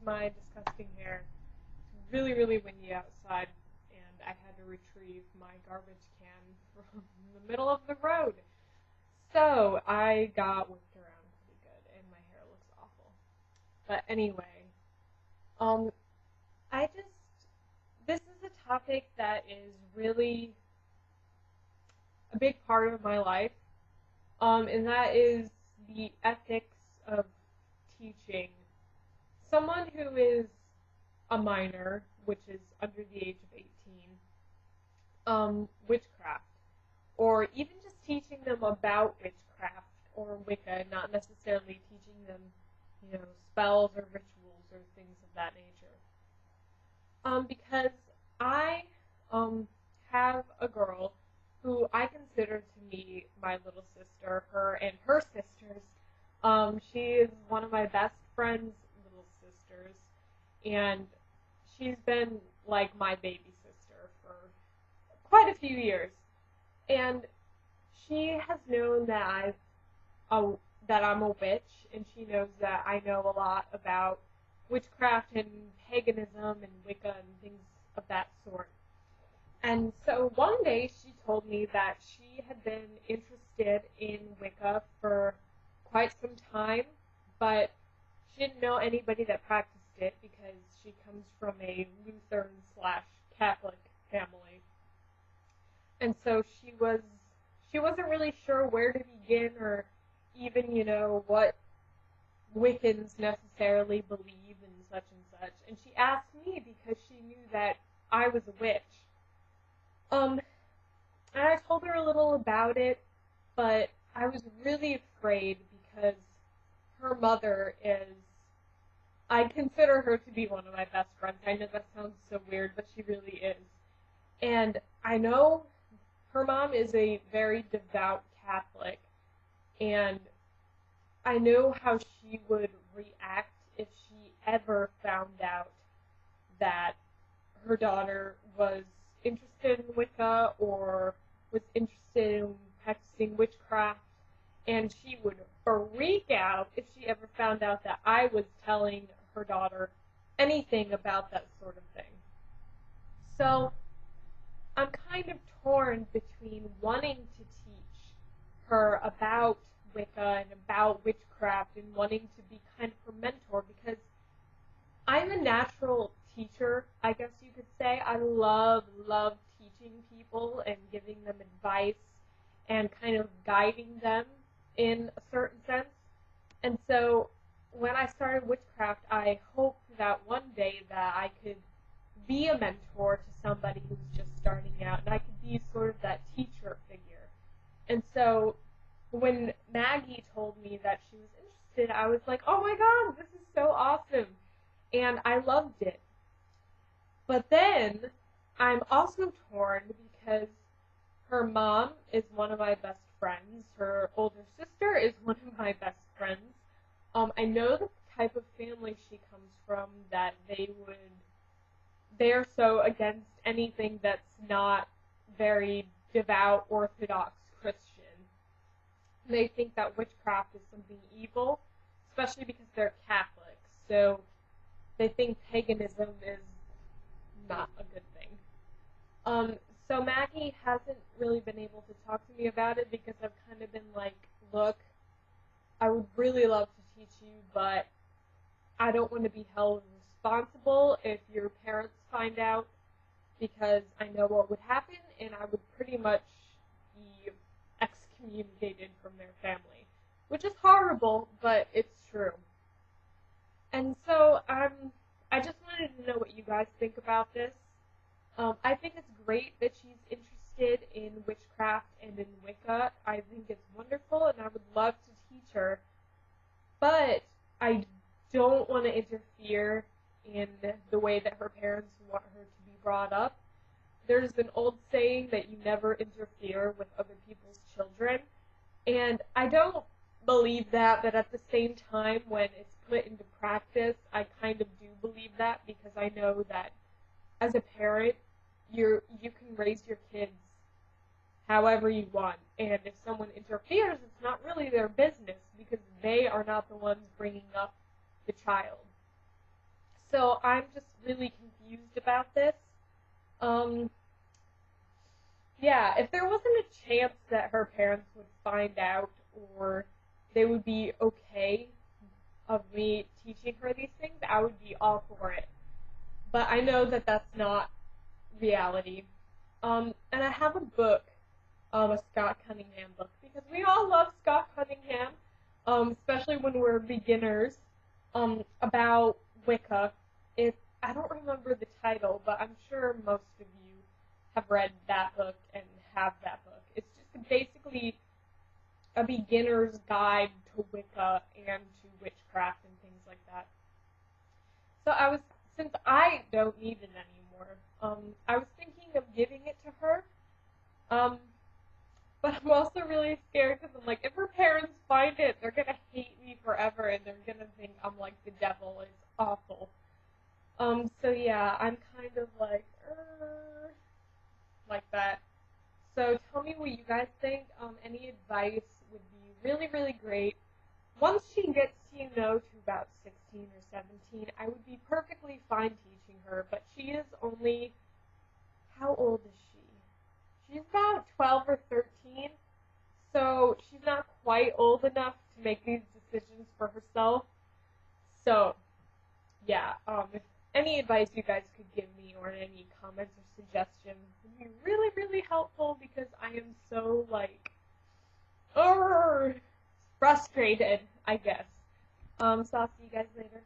my disgusting hair. It's really, really windy outside, and I had to retrieve my garbage can from the middle of the road. So I got whipped around pretty good, and my hair looks awful. But anyway, this is a topic that is really a big part of my life, and that is the ethics of teaching someone who is a minor, which is under the age of 18, witchcraft, or even just teaching them about witchcraft or Wicca, not necessarily teaching them, spells or rituals or things of that nature. Because I have a girl who I consider to be my little sister, her and her sisters. She is one of my best friend's little sisters, and she's been like my baby sister for quite a few years. And she has known that I'm a witch, and she knows that I know a lot about witchcraft and paganism and Wicca and things of that sort. And so one day she told me that she had been interested in Wicca for quite some time, but she didn't know anybody that practiced it because she comes from a Lutheran/Catholic family. And so she wasn't really sure where to begin or even, what Wiccans necessarily believe and such and such. And she asked me because she knew that I was a witch. And I told her a little about it, but I was really afraid because her mother I consider her to be one of my best friends. I know that sounds so weird, but she really is. And I know her mom is a very devout Catholic, and I know how she would react if she ever found out that her daughter was interested in Wicca or was interested in practicing witchcraft, and she would freak out if she ever found out that I was telling her daughter anything about that sort of thing. So I'm kind of torn between wanting to teach her about Wicca and about witchcraft and wanting to be kind of her mentor, because I'm a natural teacher, I guess you could say. I love teaching people and giving them advice and kind of guiding them in a certain sense. And so when I started witchcraft, I hoped that one day that I could be a mentor to somebody who's just starting out, and I could be sort of that teacher figure. And so when Maggie told me that she was interested, I was like, oh my god, this is so awesome. And I loved it. But then I'm also torn because her mom is one of my best friends. Her older sister is one of my best friends. I know the type of family she comes from, that they're so against anything that's not very devout, Orthodox Christian. They think that witchcraft is something evil, especially because they're Catholics. So they think paganism is not a good thing. So Maggie hasn't really been able to talk to me about it because I've kind of been like, look, I would really love to teach you, but I don't want to be held responsible if your parents find out, because I know what would happen, and I would pretty much be excommunicated from their family, which is horrible, but it's true. And so I just wanted to know what you guys think about this. I think it's great that she's interested in witchcraft and in Wicca. I think it's wonderful, and I would love to teach her, but I don't want to interfere in the way that her parents want her to be brought up. There's an old saying that you never interfere with other people's children, and I don't believe that, but at the same time, when it's put into practice, I kind of do believe that, because I know that as a parent, you can raise your kids however you want, and if someone interferes, it's not really their business, because they are not the ones bringing up the child. So I'm just really confused about this. Yeah, if there wasn't a chance that her parents would find out or they would be okay of me teaching her these things, I would be all for it. But I know that that's not reality. And I have a book, a Scott Cunningham book, because we all love Scott Cunningham, especially when we're beginners, about Wicca. I don't remember the title, but I'm sure most of you have read that book and have that book. It's just basically a beginner's guide to Wicca and to witchcraft and things like that. So since I don't need it anymore, I was thinking of giving it to her. But I'm also really scared because I'm like, if her parents find it, they're gonna hate me forever and they're gonna think I'm like the devil. It's awful. So yeah, I'm kind of like that. So tell me what you guys think. Any advice would be really, really great. Once she gets to about 16 or 17, I would be perfectly fine teaching her, but she is only, how old is she? She's about 12 or 13, so she's not quite old enough to make these decisions for herself. So, yeah, if any advice you guys could give me or any comments or suggestions would be really, really helpful because I am so, frustrated, I guess. So I'll see you guys later.